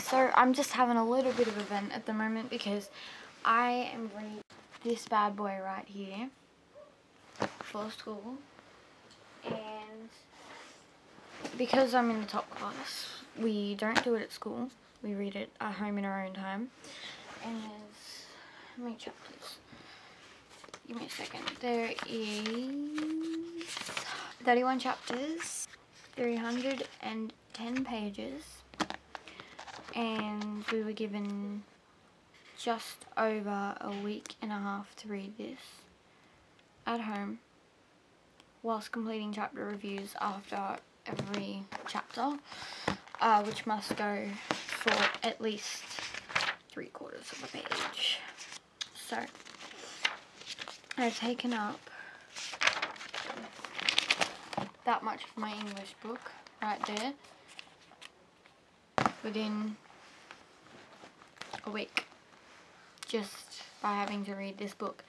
So I'm just having a little bit of a vent at the moment because I am reading this bad boy right here for school, and because I'm in the top class, we don't do it at school. We read it at home in our own time. And there's how many chapters? Give me a second. There is 31 chapters, 310 pages, and we were given just over a week and a half to read this at home whilst completing chapter reviews after every chapter, which must go for at least 3/4 of a page. So I've taken up that much of my English book right there within a week just by having to read this book.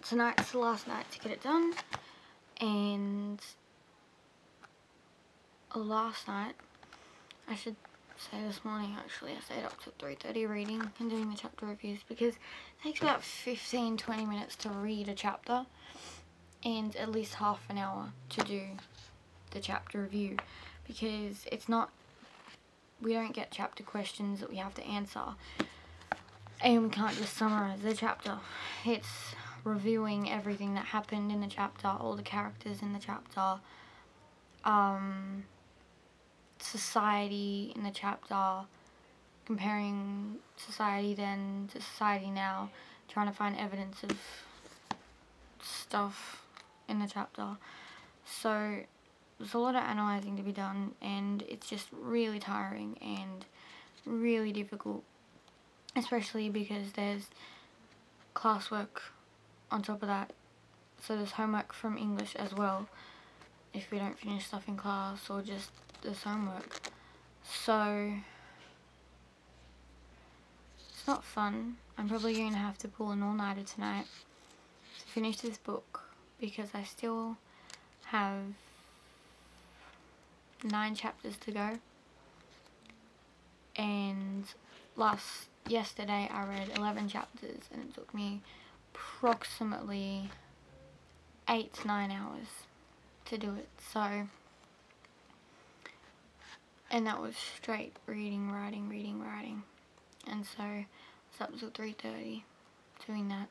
Tonight's the last night to get it done, and last night, I should say this morning actually, I stayed up till 3:30 reading and doing the chapter reviews because it takes about 15-20 minutes to read a chapter and at least half an hour to do the chapter review, because we don't get chapter questions that we have to answer, and we can't just summarize the chapter. It's reviewing everything that happened in the chapter, all the characters in the chapter, society in the chapter, comparing society then to society now, trying to find evidence of stuff in the chapter. So there's a lot of analysing to be done, and it's just really tiring and really difficult, especially because there's classwork on top of that. So there's homework from English as well if we don't finish stuff in class, or just there's homework. So it's not fun. I'm probably going to have to pull an all-nighter tonight to finish this book because I still have 9 chapters to go, and yesterday I read 11 chapters and it took me approximately 8 to 9 hours to do it. So, and that was straight reading, writing, and so I was up till 3:30 doing that.